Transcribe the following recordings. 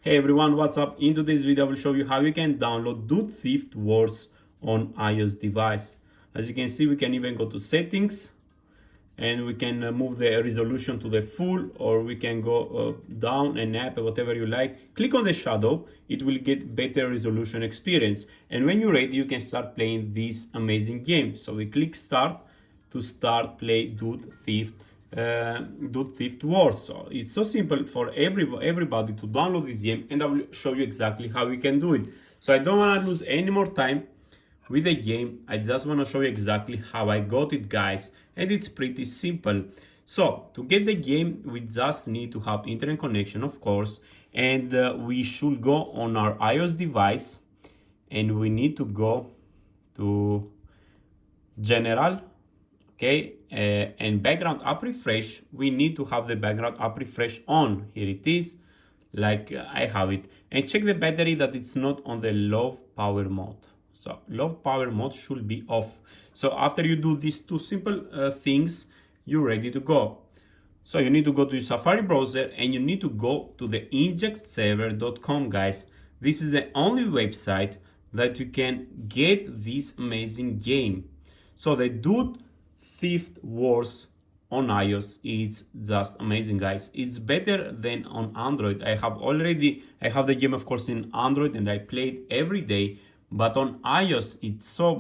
Hey everyone, what's up? In today's video, I will show you how you can download Dude Thief Wars on iOS device. As you can see, we can even go to settings and we can move the resolution to the full, or we can go down and up, whatever you like. Click on the shadow, it will get better resolution experience. And when you're ready, you can start playing this amazing game. So we click start to start play Dude Thief Wars. So it's so simple for everybody to download this game, and I will show you exactly how you can do it. So I don't want to lose any more time with the game. I just want to show you exactly how I got it, guys, and it's pretty simple. So to get the game, we just need to have internet connection, of course, and we should go on our iOS device, and we need to go to general, okay, and background app refresh. We need to have the background app refresh on. Here it is, like I have it, and check the battery that it's not on the low power mode. So low power mode should be off. So after you do these two simple things, you're ready to go. So you need to go to your Safari browser and you need to go to the injectserver.com, guys. This is the only website that you can get this amazing game. So the Dude Thief Wars on iOS is just amazing, guys. It's better than on Android. I have the game, of course, in Android, and I play it every day. But on iOS, it's so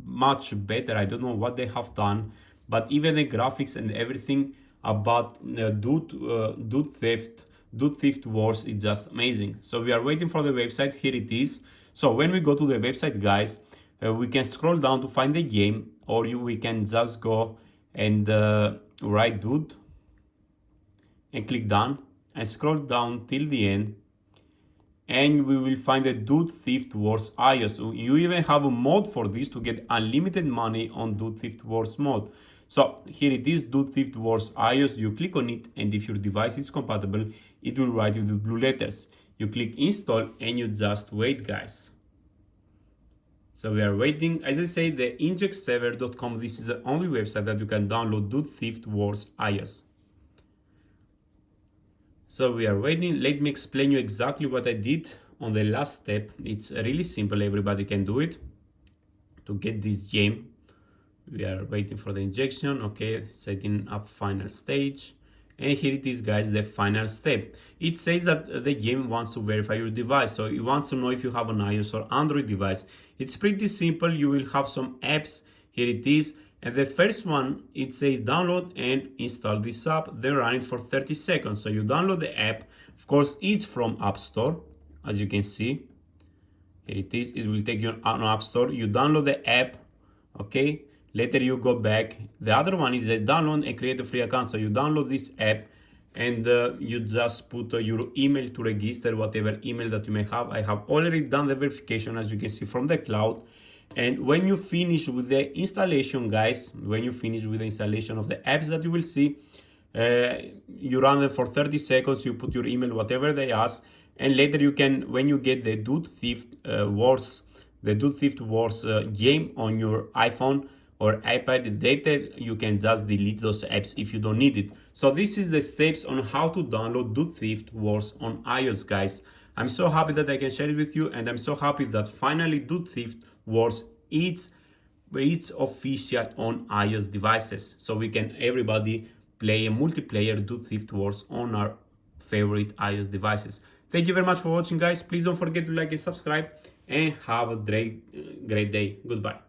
much better. I don't know what they have done, but even the graphics and everything about Dude Thief Wars is just amazing. So we are waiting for the website. Here it is. So when we go to the website, guys, we can scroll down to find the game, or we can just go and write Dude and click done and scroll down till the end, and we will find the Dude Thief Wars iOS. You even have a mode for this to get unlimited money on Dude Thief Wars mode. So here it is, Dude Thief Wars iOS. You click on it, and if your device is compatible, it will write with blue letters. You click install and you just wait, guys. So we are waiting. As I say, the injectserver.com, this is the only website that you can download Dude Thief Wars iOS. So we are waiting. Let me explain you exactly what I did on the last step. It's really simple. Everybody can do it to get this game. We are waiting for the injection. Okay, setting up final stage. And here it is, guys, the final step. It says that the game wants to verify your device. So it wants to know if you have an iOS or Android device. It's pretty simple. You will have some apps. Here it is. And the first one, it says download and install this app. They're running for 30 seconds. So you download the app. Of course, it's from App Store, as you can see. Here it is. It will take you on App Store. You download the app, okay? Later you go back. The other one is a download and create a free account. So you download this app and you just put your email to register whatever email that you may have. I have already done the verification, as you can see, from the cloud. And when you finish with the installation, guys, when you finish with the installation of the apps that you will see, you run them for 30 seconds, you put your email, whatever they ask, and later you can, when you get the Dude Thief Wars game on your iPhone or iPad, later you can just delete those apps if you don't need it. So this is the steps on how to download Dude Thief Wars on iOS, guys. I'm so happy that I can share it with you, and I'm so happy that finally Dude Thief Wars it's official on iOS devices, so we can everybody play a multiplayer Dude Thief Wars on our favorite iOS devices. Thank you very much for watching, guys. Please don't forget to like and subscribe, and have a great day. Goodbye.